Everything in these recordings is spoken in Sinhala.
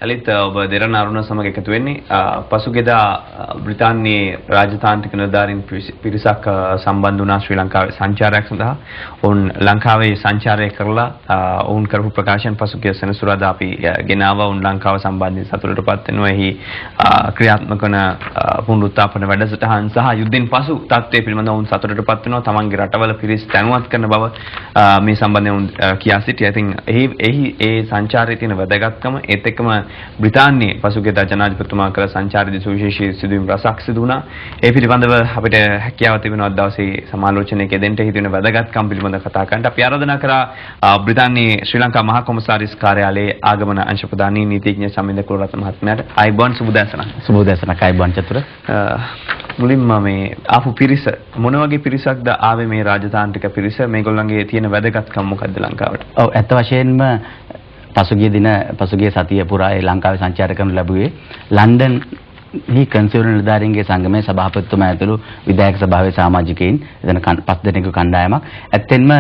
ලලිත් ඔබ දෙරණ අරුණ සමග එකතු වෙන්නේ පසුගියදා බ්‍රිතාන්‍යයේ රාජතාන්ත්‍රික නිලධාරීන් පිරිසක් සම්බන්ධ වුණා ශ්‍රී ලංකාවේ සංචාරයක් සඳහා. ඔවුන් ලංකාවේ සංචාරය කරලා ඔවුන් කරපු ප්‍රකාශන පසුගිය සෙනසුරාදා අපි ගෙනාවා. ඔවුන් ලංකාව සම්බන්ධයෙන් සතුටටපත් වෙනවා. එහි ක්‍රියාත්මක වන පුනරුත්ථාපන වැඩසටහන් සහ යුද්ධෙන් පසු තත්ත්වය පිළිබඳව ඔවුන් සතුටටපත් වෙනවා. තමන්ගේ රටවල පිරිස් දැනුවත් කරන බව මේ සම්බන්ධයෙන් ඔවුන් කියා සිටියා. ඉතින් ඒ සංචාරයේ තියෙන වැදගත්කම ඒත් එක්කම බ්‍රිතාන්‍යයේ පසුගියදා ජනාධිපතිතුමා කළ සංචාරයේදී සුවිශේෂී සිදුවීම් රසක් සිදු වුණා. ඒ පිළිබඳව අපිට හැකියාව තිබෙනවා අද දවසේ සමාලෝචනයක යෙදෙන්න හිතෙන වැදගත්කම් පිළිබඳව කතා කරන්න. අපි ආරාධනා කරා බ්‍රිතාන්‍යයේ ශ්‍රී ලංකා මහා කොමසාරිස් කාර්යාලයේ ආගමන අංශ ප්‍රධානී නීතිඥ සමින්ද කුලරත්න මහත්මයාට අයිබෝන් සුබදෑසන. සුබදෑසනක් අයිබෝන් චතුර. මුලින්ම මේ ආපු පිරිස මොන වගේ පිරිසක්ද ආවේ මේ රාජතාන්ත්‍රික පිරිස? මේගොල්ලන්ගේ තියෙන වැදගත්කම මොකක්ද ලංකාවට? ඔව් ඇත්ත වශයෙන්ම පසුගිය සතිය පුරා ලංකාවේ සංචාර කරනු ලැබුවේ ලන්ඩන් හි කන්සර්වේටිව් නිලධාරීන්ගේ සංගමයේ සභාපතිතුමා ඇතුළු විධායක සභාවේ සමාජිකයින් එතන 5 දෙනෙකු කණ්ඩායමක්. ඇත්තෙන්ම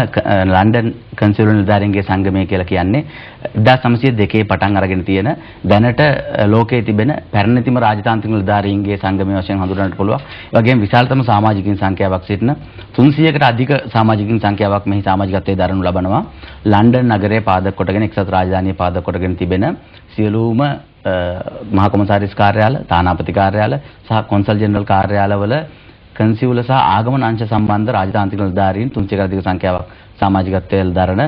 ලන්ඩන් කන්සර්වේටිව් නිලධාරීන්ගේ සංගමය කියලා කියන්නේ 1902 පටන් අරගෙන තියෙන දැනට ලෝකයේ තිබෙන පැරණිතම රාජතාන්ත්‍රික නිලධාරීන්ගේ සංගමය වශයෙන් හඳුන්වන්නට පුළුවන්. ඒ වගේම විශාලතම සමාජිකයින් සංඛ්‍යාවක් සිටින 300කට අධික සමාජිකයින් සංඛ්‍යාවක් මෙහි සමාජිකත්වයේ දරනු ලබනවා. ලන්ඩන් නගරයේ පාදක කොටගෙන එක්සත් රාජධානිය පාදක කොටගෙන තිබෙන සියලුම මහා කොමසාරිස් කාර්යාල, තානාපති කාර්යාල සහ කොන්සල් ජෙනරල් කාර්යාලවල කන්සියුල සහ ආගමන අංශ සම්බන්ධ රාජතාන්ත්‍රික නිලධාරීන් 300කට අධික සංඛ්‍යාවක් සමාජිකත්වයේ දරන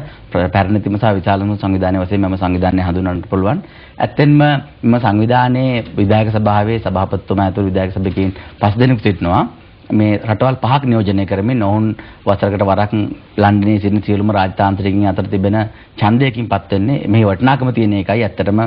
පැරණිතම සහ විශාලම සංවිධානය වශයෙන් මෙම සංවිධානය හඳුන්වන්නට පුළුවන්. ඇත්තෙන්ම මෙම සංවිධානයේ විධායක සභාවේ සභාපතිතුමා ඇතුළු විධායක සභිකයින් 5 දෙනෙකු සිටිනවා. මේ රටවල් 5ක් නියෝජනය කරමින් ඔවුන් වසරකට වරක් ලන්ඩනයේ සිටින සියලුම රාජතාන්ත්‍රිකයින් අතර තිබෙන ඡන්දයකින් පත් වෙන්නේ මේ වටිනාකම තියෙන එකයි. ඇත්තටම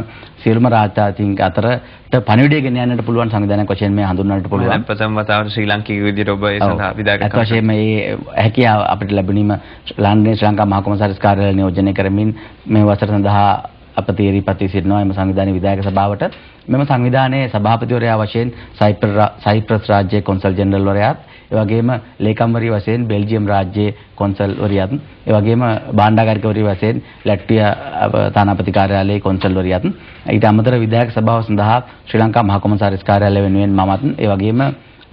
සියලුම රාජතාන්ත්‍රිකයින් අතරට පණිවිඩය ගෙන යන්නට පුළුවන් සංවිධානයක් වශයෙන් මේ හඳුන්වන්නට පුළුවන්. ප්‍රථම වතාවට ශ්‍රී ලාංකික විදියට ඔබ ඒ සඳහා විධායක අත් වශයෙන් මේ හැකියාව අපිට ලැබුණීම ලන්ඩනයේ ශ්‍රී ලංකා මහා කොමසාරිස් කාර්යාලය නියෝජනය කරමින් මේ වසර සඳහා අප තීරීපත් සිටිනවා එම සංවිධානයේ විධායක සභාවට. මෙම සංවිධානයේ සභාපතිවරයා වශයෙන් සයිප්‍රස් රාජ්‍යයේ කොන්සල් ජෙනරල්වරයාත්, ඒ වගේම ලේකම්වරිය වශයෙන් බෙල්ජියම් රාජ්‍යයේ කොන්සල්වරියත්, ඒ වගේම භාණ්ඩාගාරිකවරිය වශයෙන් ලැට්වියා තානාපති කාර්යාලයේ කොන්සල්වරියත්, ඊට අමතරව විධායක සභාව සඳහා ශ්‍රී ලංකා මහා කොමසාරිස් කාර්යාලය වෙනුවෙන් මමත්, ඒ වගේම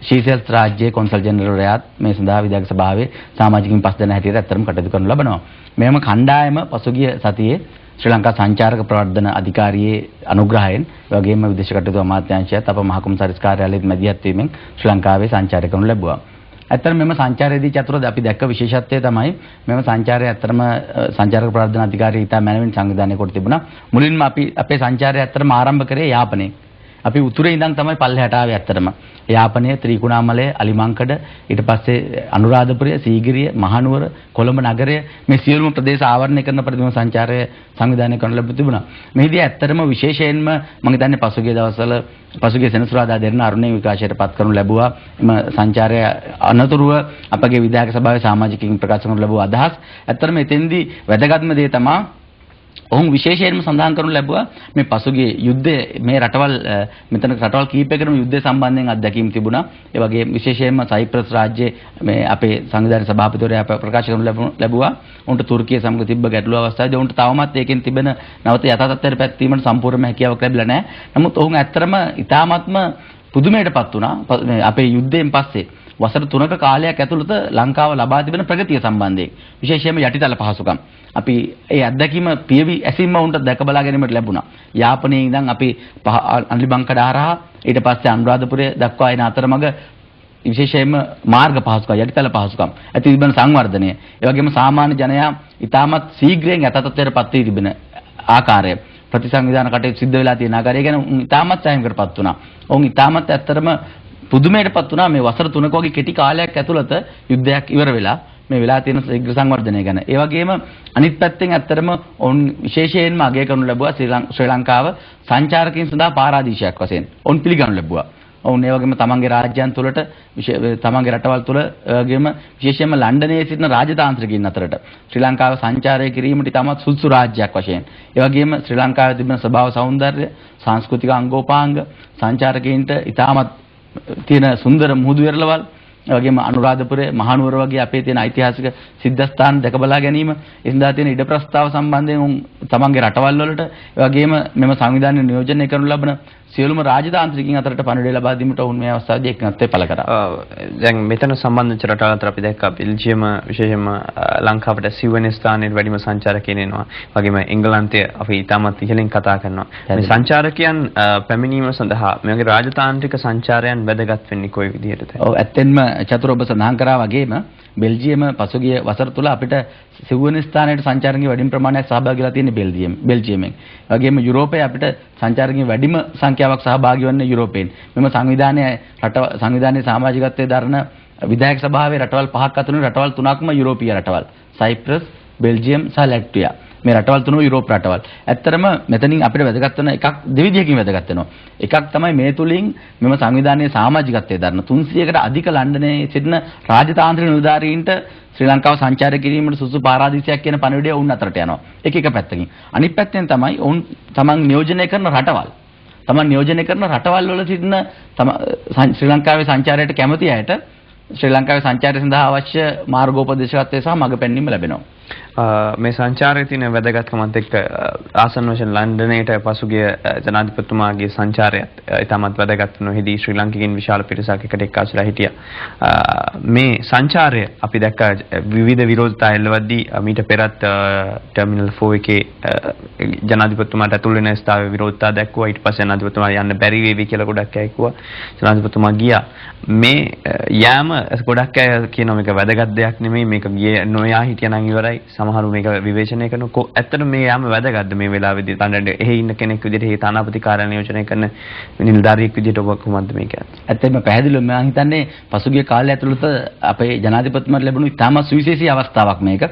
ශීසෙල්ස් රාජ්‍යයේ කොන්සල් ජෙනරල්වරයාත් මේ සඳහා විධායක සභාවේ සමාජිකින් 5 දෙනා හැටියට අත්‍තරම කටයුතු කරනු ලබනවා. මෙම කණ්ඩායම පසුගිය සතියේ ශ්‍රී ලංකා සංචාරක ප්‍රවර්ධන අධිකාරියේ අනුග්‍රහයෙන් වගේම විදේශ කටයුතු අමාත්‍යාංශයත් අප මහා කොමසාරිස් කාර්යාලයේත් මැදිහත් වීමෙන් ශ්‍රී ලංකාවේ සංචාරය කරනු ලැබුවා. ඇත්තටම මෙම සංචාරයේදී චතුරද අපි දැක්ක විශේෂත්වය තමයි මෙම සංචාරය ඇත්තටම සංචාරක ප්‍රවර්ධන අධිකාරිය ඉතා මැනවින් සංවිධානය කොට තිබුණා. මුලින්ම අපි අපේ සංචාරය ඇත්තටම ආරම්භ කරේ යාපනයේ. අපි උතුරේ ඉඳන් තමයි පල්ලෙහාට ආවේ ඇත්තටම. යාපනයේ ත්‍රිකුණාමලය, අලිමංකඩ, ඊට පස්සේ අනුරාධපුරය, සීගිරිය, මහනුවර, කොළඹ නගරය මේ සියලුම ප්‍රදේශ ආවරණය කරන ප්‍රතිම සංචාරය සංවිධානය කරන ලැබ තිබුණා. මෙහිදී ඇත්තටම විශේෂයෙන්ම මම හිතන්නේ පසුගිය සෙනසුරාදා දෙරණ අරුණේ විකාශයට පත් කරනු ලැබුවා. එම සංචාරය අනතුරුව අපගේ විධායක සභාවේ සමාජිකයින් ප්‍රකාශ කරනු ලැබුව අදහස්. ඇත්තටම එතෙන්දී වැදගත්ම දේ තමයි ඔවුන් විශේෂයෙන්ම සඳහන් කරනු ලැබුවා මේ පසුගිය යුද්ධයේ මේ රටවල් මෙතන රටවල් කීපයකටම යුද්ධය සම්බන්ධයෙන් අත්දැකීම් තිබුණා. ඒ වගේ විශේෂයෙන්ම සයිප්‍රස් රාජ්‍යයේ මේ අපේ සංවිධාන සභාපතිවරයා ප්‍රකාශ කරනු ලැබුවා. උන්ට තුර්කිය සමග තිබ්බ ගැටලුව අවස්ථාවේදී උන්ට තවමත් ඒකෙන් තිබෙන නැවත යථා තත්ත්වයට පැවැත්වීමට සම්පූර්ණ හැකියාවක් ලැබිලා නැහැ. නමුත් ඔවුන් ඇත්තටම ඉතාමත්ම පුදුමයටපත් වුණා. අපේ යුද්ධයෙන් පස්සේ වසර 3ක කාලයක් ඇතුළත ලංකාව ලබා තිබෙන ප්‍රගතිය සම්බන්ධයෙන් විශේෂයෙන්ම යටිතල පහසුකම් අපි ඒ අත්දැකීම පියවි ඇසින්ම උන්ට දැක බලා ගැනීමට ලැබුණා. යාපනයේ ඉඳන් අපි අලිබංකඩ හරහා ඊට පස්සේ අනුරාධපුරය දක්වා එන අතරමඟ විශේෂයෙන්ම මාර්ග පහසුකම්, යටිතල පහසුකම්, ඇති තිබෙන සංවර්ධනය, ඒ වගේම සාමාන්‍ය ජනයා ඉතාමත් ශීඝ්‍රයෙන් යථාතත්ත්වයට පත් වී තිබෙන ආකාරය, ප්‍රතිසංවිධාන කටයුතු සිද්ධ වෙලා තියෙන ආකාරය ගැන ඉතාමත් සෑහීමකටපත් වුණා. ඔවුන් ඉතාමත් ඇත්තටම පුදුමයටපත් වුණා මේ වසර 3ක වගේ කෙටි කාලයක් ඇතුළත යුද්ධයක් ඉවර වෙලා මේ වෙලා තියෙන ශීඝ්‍ර සංවර්ධනය ගැන. ඒ වගේම අනිත් පැත්තෙන් ඇත්තටම ඔවුන් විශේෂයෙන්ම අගය කරනු ලැබුවා ශ්‍රී ලංකාව සංචාරකයන් සඳහා පාරාදීශයක් වශයෙන්. ඔවුන් පිළිගනු ලැබුවා. ඔවුන් ඒ වගේම තමන්ගේ රාජ්‍යයන් තුළට තමන්ගේ රටවල් තුළ වගේම විශේෂයෙන්ම ලන්ඩනයේ සිටින රාජතාන්ත්‍රිකයින් අතරට ශ්‍රී ලංකාව සංචාරය කිරීමට ඉතාමත් සුදුසු රාජ්‍යයක් වශයෙන්. ඒ වගේම ශ්‍රී ලංකාවේ තිබෙන ස්වභාව සෞන්දර්ය, සංස්කෘතික අංගෝපාංග, සංචාරකයන්ට ඉතාමත් තියෙන සුන්දර මුහුදු වෙරළවල්, ඒ වගේම අනුරාධපුරේ මහනුවර වගේ අපේ තියෙන ඓතිහාසික සිද්ධාස්ථාන දැක බලා ගැනීම, ඒ සඳහා තියෙන ඉඩ ප්‍රස්තාව සම්බන්ධයෙන් තමන්ගේ රටවල් වලට, ඒ වගේම මෙම සංවිධානය නියෝජනය කරනු ලබන සියලුම රාජතාන්ත්‍රිකයින් අතරට පණිවිඩය ලබා දීමට ඔවුන් මේ අවස්ථාවේදී එක්නත්වය පළ කරා. දැන් මෙතන සම්බන්ධ වෙච්ච රටවල් අතර අපි දැක්කා බෙල්ජියම විශේෂයෙන්ම ලංකාවට 9 වෙනි ස්ථානයේ වැඩිම සංචාරකයන් එනවා. වගේම එංගලන්තය අපි ඉතාමත් ඉහළින් කතා කරනවා. මේ සංචාරකයන් පැමිණීම සඳහා මේ වගේ රාජතාන්ත්‍රික සංචාරයන් වැදගත් වෙන්නේ කොයි විදිහටද? ඔව් ඇත්තෙන්ම චතුර ඔබ සඳහන් කරා වගේම බෙල්ජියම පසුගිය වසර තුල අපිට 9 වෙනි ස්ථානයට සංචාරකයන් වැඩිම ප්‍රමාණයක් සහභාගී වෙලා තියෙන්නේ බෙල්ජියමෙන්. ඒ වගේම යුරෝපයේ අපිට සංචාරකයන් වැඩිම සංඛ්‍යාවක් සහභාගී වෙන්නේ යුරෝපයෙන්. මෙම සංවිධානයේ සමාජිකත්වයේ දරන විධායක සභාවේ රටවල් 5ක් අතරින් රටවල් 3ක්ම යුරෝපීය රටවල්. සයිප්‍රස්, බෙල්ජියම් සහ ලැට්වියා. මේ රටවල් තුන යුරෝප රටවල්. ඇත්තටම මෙතනින් අපිට වැදගත් වෙන එකක් දෙවිදියකින් වැදගත් වෙනවා. එකක් තමයි මේ තුලින් මෙම සංවිධානයේ සමාජිකත්වයේ දරන 300කට අධික ලන්ඩනයේ සිටින රාජතාන්ත්‍රික නිලධාරීන්ට ශ්‍රී ලංකාව සංචාරය කිරීමට සුසු පාරාදීසයක් කියන පණිවිඩය වුන් අතරට යනවා. එක පැත්තකින්. අනිත් පැත්තෙන් තමයි වුන් තමන් නියෝජනය කරන රටවල්. තමන් නියෝජනය කරන රටවල් වල සිටින ශ්‍රී ලංකාවේ සංචාරයට කැමති අයට ශ්‍රී ලංකාවේ සංචාරය සඳහා අවශ්‍ය මාර්ගෝපදේශකත්වය සහ මඟ පෙන්වීම ලැබෙනවා. මේ සංචාරයේ තියෙන වැදගත්කමත් එක්ක ආසන්න වශයෙන් ලන්ඩනයට පසුගිය ජනාධිපතිතුමාගේ සංචාරයත් ඉතාමත් වැදගත් වෙනවා. එහිදී ශ්‍රී ලාංකිකයින් විශාල පිරිසක් එකට එක්කාසුලා හිටියා. මේ සංචාරය අපි දැක්ක විවිධ විරෝධතා එල්ලවද්දී මීට පෙරත් ටර්මිනල් 4 එකේ ජනාධිපතිතුමාට ඇතුල් වෙන ස්ථාවයේ විරෝධතා දැක්වුවා. ඊට පස්සේ ජනාධිපතිතුමා යන්න බැරි වේවි කියලා ගොඩක් අය කිව්වා. ජනාධිපතිතුමා ගියා. මේ යාම ගොඩක් අය කියනවා මේක වැදගත් දෙයක් නෙමෙයි, මේක ගියේ නොයා හිටියනම් ඉවරයි. සමහරු මේක විවේචනය කරනවා. ඇත්තටම මේ යාම වැදගත්ද මේ වෙලාවේදී? තනඩ එහි ඉන්න කෙනෙක් විදිහට ඒ තානාපති කාර්යාලය නියෝජනය කරන නිලධාරියෙක් විදිහට ඔබ කොහොමද මේක? ඇත්තටම පැහැදිලිව මම හිතන්නේ පසුගිය කාලය ඇතුළත අපේ ජනාධිපතිතුමාට ලැබුණු ඉතාම සුවිශේෂී අවස්ථාවක් මේක.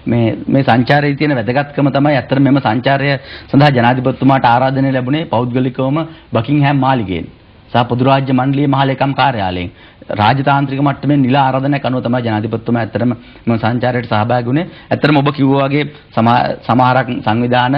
මේ සංචාරයේ තියෙන වැදගත්කම තමයි ඇත්තට මෙම සංචාරය සඳහා ජනාධිපතිතුමාට ආරාධනය ලැබුණේ පෞද්ගලිකවම බකින්හෑම් මාලිගයෙන් සහ පොදු රාජ්‍ය මණ්ඩලයේ මහලේකම් කාර්යාලයෙන්. රාජතාන්ත්‍රික මට්ටමේ නිල ආරාධනයක් අනුව තමයි ජනාධිපතිතුමා ඇත්තටම මෙම සංචාරයට සහභාගී වුණේ. ඇත්තටම ඔබ කිව්වා වගේ සමහරක් සංවිධාන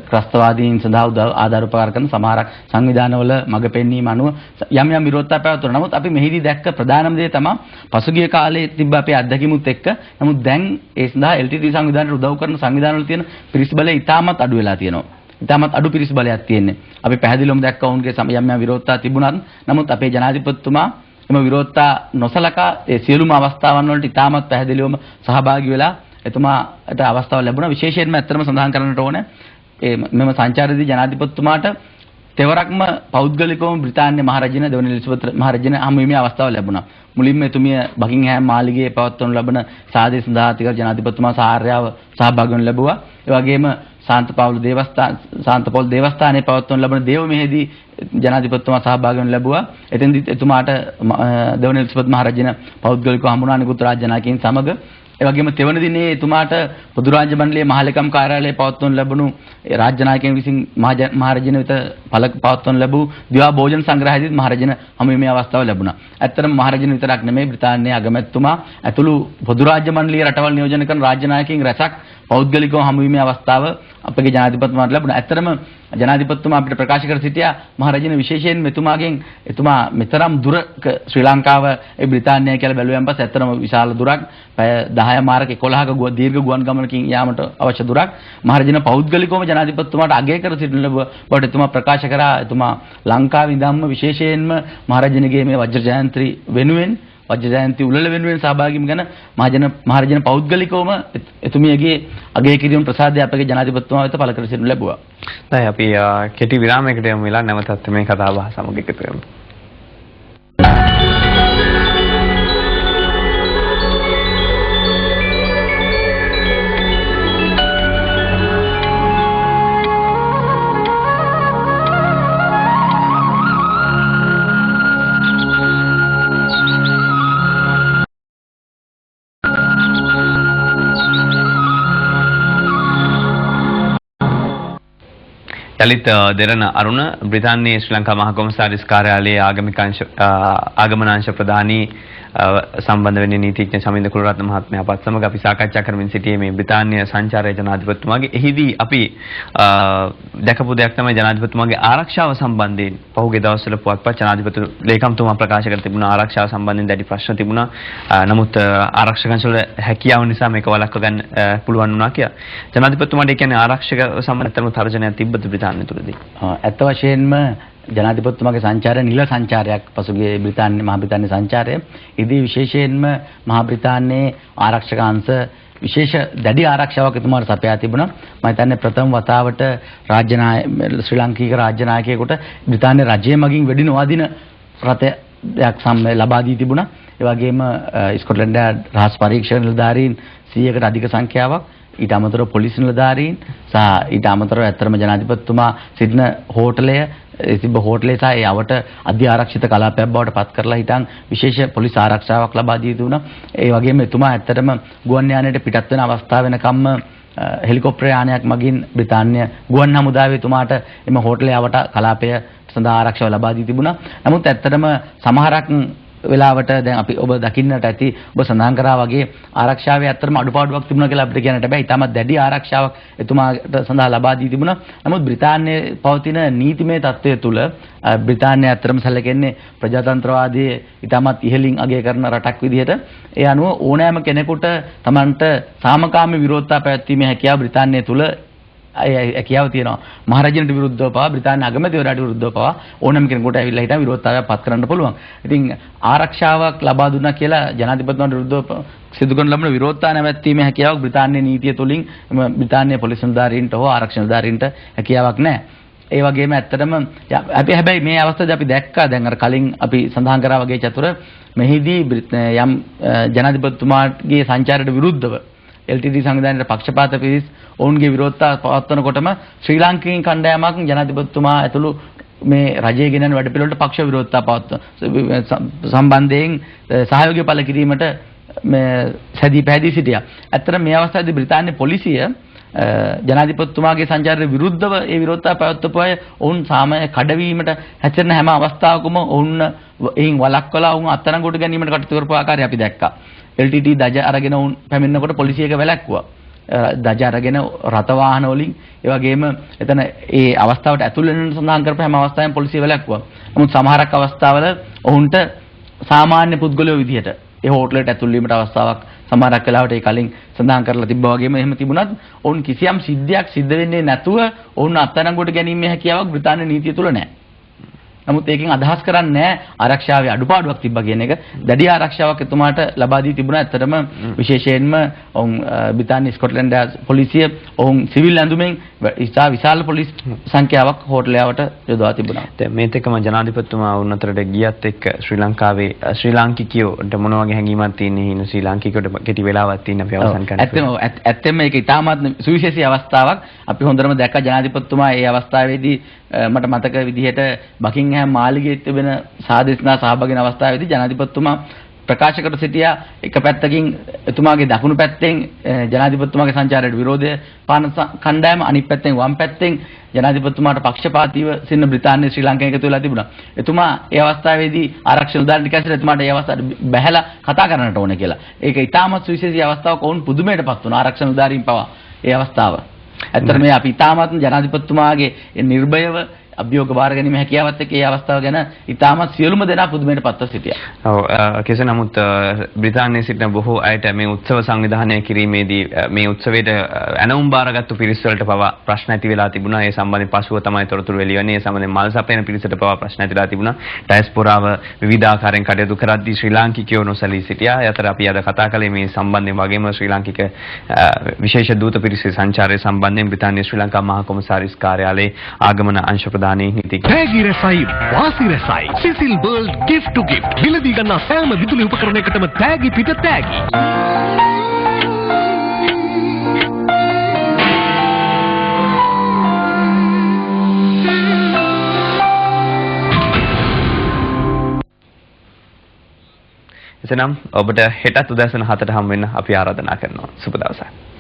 ත්‍රස්තවාදීන් සඳහා ආධාර උපකාර කරන සමහරක් සංවිධානවල මඟ පෙන්වීම අනුව යම් විරෝධතා පැවතුණා. නමුත් අපි මෙහිදී දැක්ක ප්‍රධානම දේ තමයි පසුගිය කාලේ තිබ්බ අපේ අත්දැකීමුත් එක්ක නමුත් දැන් ඒ සඳහා LTT සංවිධානයට උදව් කරන සංවිධානවල තියෙන පිරිස් බලය ඉතාමත් අඩු වෙලා තියෙනවා. ඉතාමත් අඩු පිරිස් බලයක් තියෙන්නේ. අපි පැහැදිලිවම දැක්කා වුන්ගේ යම් විරෝධතා තිබුණත් නමුත් අපේ ජනාධිපතිතුමා එම විරෝධතා නොසලකා ඒ සියලුම අවස්ථාවන් වලට ඉතාමත් පැහැදිලිවම සහභාගී වෙලා එතුමාට අවස්ථාව ලැබුණා. විශේෂයෙන්ම ඇත්තටම සඳහන් කරන්නට ඕනේ මෙම සංචාරයේදී ජනාධිපතිතුමාට තෙවරක්ම පෞද්ගලිකවම බ්‍රිතාන්‍ය මහරජින දෙවනි එලිසබෙත් මහරජින හමුවීමේ අවස්ථාව ලැබුණා. මුලින්ම එතුමිය බකින්හෑම් මාලිගයේ පවත්වනු ලබන සාදේ සඳහා තිකර ජනාධිපතිතුමා සාහාරයාව සහභාගී වෙනු ලැබුවා. ඒ වගේම සාන්තපෞල් දේවස්ථානයේ පවත්වනු ලබන දේව මෙහෙදී ජනාධිපතිතුමා සහභාගී වෙනු ලැබුවා. එතෙන්දී එතුමාට දෙවනි එලිසබෙත් මහරජින පෞද්ගලිකව හමුුණා නිකුත් රාජ්‍ය නායකයින් සමග. ඒ වගේම තෙවන දිනේ එතුමාට පොදු රාජ්‍ය මණ්ඩලයේ මහලේකම් කාර්යාලයේ පවත්වනු ලැබුණු රාජ්‍ය නායකයන් විසින් මහරජින වෙත පවත්වනු ලැබූ දිවා භෝජන සංග්‍රහයේදී මහරජින හමුවීමේ අවස්ථාව ලැබුණා. ඇත්තටම මහරජින විතරක් නෙමෙයි බ්‍රිතාන්‍යයේ අගමැතිතුමා ඇතුළු පොදු රාජ්‍ය මණ්ඩලයේ රටවල් නියෝජනය කරන රාජ්‍ය නායකයින් රැසක් පෞද්ගලිකව හමුවීමේ අවස්ථාව අපගේ ජනාධිපතිතුමාට ලැබුණා. ඇත්තටම ජනාධිපතිතුමා අපිට ප්‍රකාශ කර සිටියා මහරජින විශේෂයෙන් එතුමා මෙතරම් දුරක ශ්‍රී ලංකාව ඒ බ්‍රිතාන්‍යය කියලා බැලුවෙන් පස්සේ ඇත්තටම විශාල දුරක් පැය 10 මාර්ග 11ක දීර්ඝ ගුවන් ගමනකින් යාමට අවශ්‍ය දුරක් මහරජින පෞද්ගලිකවම ජනාධිපතිතුමාට අගය කර සිටින බවට එතුමා ප්‍රකාශ කරා. එතුමා ලංකාවේ ඉඳන්ම විශේෂයෙන්ම මහරජිනගේ මේ වජ්‍ර ජයන්ති වෙනුවෙන් වජ්‍ර ජයන්ති උළෙල වෙනුවෙන් සහභාගීම ගැන මහරජින පෞද්ගලිකවම එතුමියගේ අගය කිරීම ප්‍රසාදය අපගේ ජනාධිපතිතුමා වෙත පළ කර සිටිනු ලැබුවා. දැන් අපි කෙටි විරාමයකට යමු වෙලා නැවතත් මේ කතාව සමග එකතු වෙමු. යලිත් දෙරණ අරුණ බ්‍රිතාන්‍යයේ ශ්‍රී ලංකා මහ කොමසාරිස් කාර්යාලයේ ආගමනාංශ ප්‍රධානී සම්බන්ධ වෙන්නේ නීතිඥ ශමින්ද කුලරත්න මහත්මයා අපත් සමග අපි සාකච්ඡා කරමින් සිටියේ මේ බ්‍රිතාන්‍ය සංචාරය ජනාධිපතිතුමාගේ. එහිදී අපි දැකපු දෙයක් තමයි ජනාධිපතිතුමාගේ ආරක්ෂාව සම්බන්ධයෙන් පහුගිය දවස්වල පුවත්පත් ජනාධිපති ලේකම්තුමා ප්‍රකාශ කර තිබුණා ආරක්ෂාව සම්බන්ධයෙන් දැඩි ප්‍රශ්න තිබුණා. නමුත් ආරක්ෂකයන්සල හැකියාව නිසා මේක වළක්ව ගන්න පුළුවන් වුණා කියලා. ජනාධිපතිතුමාට ඒ කියන්නේ ආරක්ෂක සම්බන්ධතරම තර්ජනයක් තිබ්බද බ්‍රිතාන්‍ය තුලදී? ඇත්ත වශයෙන්ම ජනාධිපතිතුමාගේ සංචාරය නිල සංචාරයක් පසුගිය මහා බ්‍රිතාන්‍ය සංචාරය. ඉදී විශේෂයෙන්ම මහා බ්‍රිතාන්‍යයේ ආරක්ෂක අංශ විශේෂ දැඩි ආරක්ෂාවක් එතුමාට සපයා තිබුණා. මම හිතන්නේ ප්‍රථම වතාවට ශ්‍රී ලාංකික රාජ්‍ය නායකයෙකුට බ්‍රිතාන්‍ය රජය මගින් වෙඩි නොවදින රථයක් ලබා දී තිබුණා. ඒ වගේම ස්කොට්ලන්ඩ් රහස් පරීක්ෂණ නිලධාරීන් 100කට අධික සංඛ්‍යාවක්, ඊට අමතරව පොලිස් නිලධාරීන් සහ ඊට අමතරව ඇත්තම ජනාධිපතිතුමා සිටින හෝටලය තිබ්බ හෝටලේ සහ ඒ අවට අධි ආරක්ෂිත කලාපයක් බවට පත් කරලා හිටන් විශේෂ පොලිස් ආරක්ෂාවක් ලබා දී දුණා. ඒ වගේම එතුමා ඇත්තටම ගුවන් යානයට පිටත් වෙන අවස්ථාව වෙනකම්ම හෙලිකොප්ටර් යානයක් මගින් බ්‍රිතාන්‍ය ගුවන් හමුදාවේ එතුමාට එම හෝටලේ අවට කලාපය සඳහා ආරක්ෂාව ලබා දී තිබුණා. නමුත් ඇත්තටම සමහරක් වෙලාවට දැන් අපි ඔබ දකින්නට ඇති ඔබ සඳහන් කරා වගේ ආරක්ෂාවේ ඇත්තටම අඩුපාඩුවක් තිබුණා කියලා අපිට කියන්නට බෑ. ඊටමත් දැඩි ආරක්ෂාවක් එතුමාට සඳහා ලබා දී තිබුණා. නමුත් බ්‍රිතාන්‍යයේ පවතින නීතිමය තත්ත්වය තුළ බ්‍රිතාන්‍ය ඇත්තටම සැලකෙන්නේ ප්‍රජාතන්ත්‍රවාදයේ ඊටමත් ඉහළින් අගය කරන රටක් විදිහට. ඒ අනුව ඕනෑම කෙනෙකුට Tamanට සාමකාමී විරෝධතා පැවැත්වීමේ හැකියාව බ්‍රිතාන්‍යය තුළ හැකියාව තියෙනවා. මහරජනට විරුද්ධව පවා බ්‍රිතාන්‍ය අගමැතිවරයාට විරුද්ධව පවා ඕනම කෙනෙකුට ඇවිල්ලා හිටන් විරෝධතාවයක් පත් කරන්න පුළුවන්. ඉතින් ආරක්ෂාවක් ලබා දුන්නා කියලා ජනාධිපතිතුමාට විරුද්ධව සිදු කරන ලබන විරෝධතා නැවැත්වීමේ හැකියාවක් බ්‍රිතාන්‍ය නීතිය තුලින් බ්‍රිතාන්‍ය පොලිස් නිලධාරීන්ට හෝ ආරක්ෂක නිලධාරීන්ට හැකියාවක් නැහැ. ඒ වගේම ඇත්තටම අපි හැබැයි මේ අවස්ථාවේ අපි දැක්කා දැන් අර කලින් අපි සඳහන් කරා වගේ චතුර මෙහිදී යම් ජනාධිපතිතුමාගේ සංචාරයට විරුද්ධව LTT සංවිධානයේ පක්ෂපාත පිරිස් ඔවුන්ගේ විරෝධතා පවත්වනකොටම ශ්‍රී ලාංකික කණ්ඩායමක් ජනාධිපතිතුමා ඇතුළු මේ රජයේ ගෙනන වැඩපිළිවෙලට පක්ෂ විරෝධතා පවත්වන සම්බන්ධයෙන් සහයෝගය පළ කිරීමට මේ සැදී පැහැදී සිටියා. ඇත්තට මේ අවස්ථාවේදී බ්‍රිතාන්‍ය පොලිසිය ජනාධිපතිතුමාගේ සංචාරයට විරුද්ධව ඒ විරෝධතා පැවැත්වපු අය ඔවුන් සාමය කඩවීමට හැසිරෙන හැම අවස්ථාවකම ඔවුන් එයින් වළක්වලා ඔවුන් අත්අඩංගුවට ගැනීමට කටයුතු කරපු ආකාරය අපි දැක්කා. LTT දජ අරගෙන වුන් පැමිණෙනකොට පොලිසියක වැළැක්වුවා. දජ අරගෙන රථ වාහන වලින් ඒ වගේම එතන ඒ අවස්ථාවට ඇතුල් වෙන සඳහන් කරපු හැම අවස්ථාවෙම පොලිසිය වැළැක්වුවා. නමුත් සමහරක් අවස්ථාවල ඔවුන්ට සාමාන්‍ය පුද්ගලයෝ විදිහට ඒ හෝටලයට ඇතුල් වීමට අවස්ථාවක් සමහරක් වෙලාවට ඒ කලින් සඳහන් කරලා තිබ්බා වගේම එහෙම තිබුණත් ඔවුන් කිසියම් සිද්ධියක් සිද්ධ වෙන්නේ නැතුව ඔවුන් අත්අඩංගුවට ගැනීමේ හැකියාවක් බ්‍රිතාන්‍ය නීතිය තුල නැහැ. නමුත් ඒකෙන් අදහස් කරන්නේ ආරක්ෂාවේ අඩුපාඩුවක් තිබ්බා කියන එක. දැඩි ආරක්ෂාවක් එතුමාට ලබා දී තිබුණා. ඇත්තටම විශේෂයෙන්ම ඔවුන් බ්‍රිතාන්‍ය ස්කොට්ලන්ඩ් පොලිසිය ඔවුන් සිවිල් ඇඳුමෙන් විශාල පොලිස් සංඛ්‍යාවක් හෝටලයට යොදවා තිබුණා. දැන් මේත් එක්කම ජනාධිපතිතුමා උන්නතරට ගියත් එක්ක ශ්‍රී ලංකාවේ ශ්‍රී ලාංකිකයෝට මොන වගේ හැඟීමක් තියෙන්නේ හින ශ්‍රී ලාංකිකයෝට කෙටි වෙලාවක් තියෙන අපි අවසන් කරනවා. ඇත්තම මේක ඉතාමත් සුවිශේෂී අවස්ථාවක්. අපි හොඳටම දැක්ක ජනාධිපතිතුමා ඒ අවස්ථාවේදී මට මතක විදිහට බකින්හෑම් මාලිගයේ තිබෙන සාදෙස්නා සහභාගී අවස්ථාවේදී ජනාධිපතිතුමා ප්‍රකාශ කර සිටියා එක පැත්තකින් එතුමාගේ දකුණු පැත්තෙන් ජනාධිපතිතුමාගේ සංචාරයට විරෝධය පාන කණ්ඩායම අනිත් පැත්තෙන් වම් පැත්තෙන් ජනාධිපතිතුමාට පක්ෂපාතීව සිටින බ්‍රිතාන්‍ය ශ්‍රී ලංකාව එකතු වෙලා තිබුණා. එතුමා ඒ අවස්ථාවේදී ආරක්ෂක නිලධාරීන් කැසිලා එතුමාට ඒ අවස්ථාවට බැහැලා කතා කරන්නට ඕනේ කියලා. ඒක ඉතාමත් සුවිශේෂී අවස්ථාවක්. ඔවුන් පුදුමයටපත් වුණා ආරක්ෂක නිලධාරීන් පවා ඒ අවස්ථාව. ඇත්තට මේ අපි ඉතාමත් ජනාධිපතිතුමාගේ නිර්භයව අභියෝග බාර ගැනීම හැකියාවත් එක්ක ඒ අවස්ථාව ගැන ඉතාමත් සියලුම දෙනා පුදුමයට පත්ව සිටියා. ඔව් කෙසේ නමුත් බ්‍රිතාන්‍යයේ සිටින බොහෝ අයට මේ උත්සව සංවිධානය කිරීමේදී මේ උත්සවයට ඇනවුම් බාරගත්තු පිරිස් වලට පවා ප්‍රශ්න ඇති වෙලා තිබුණා. ඒ සම්බන්ධයෙන් පසුව තමයි තොරතුරු එළියන්නේ. ඒ සම්බන්ධයෙන් මල් සපයන පිරිසට පවා ප්‍රශ්න ඇති වෙලා තිබුණා. ඩයස්පොරාව විවිධාකාරයෙන් කටයුතු කරද්දී ශ්‍රී ලාංකිකයෝ නොසැලී සිටියා. ඒ අතර අපි අද කතා කළේ මේ සම්බන්ධයෙන් වගේම ශ්‍රී ලාංකික විශේෂ දූත පිරිසේ සංචාරය සම්බන්ධයෙන් බ්‍රිතාන්‍ය ශ්‍රී ලංකා මහා කොමසාරිස් කාර්යාලයේ ආගමන අංශ තෑගි රසයි වාසි රසයි සිසිල් වර්ල්ඩ් gift to gift මිලදී ගන්නා සෑම විදුලි උපකරණයකටම තෑගි පිට තෑගි. එසනම් ඔබට හෙටත් උදෑසන 7ට හම් වෙන්න අපි ආරාධනා කරනවා. සුබ දවසක්.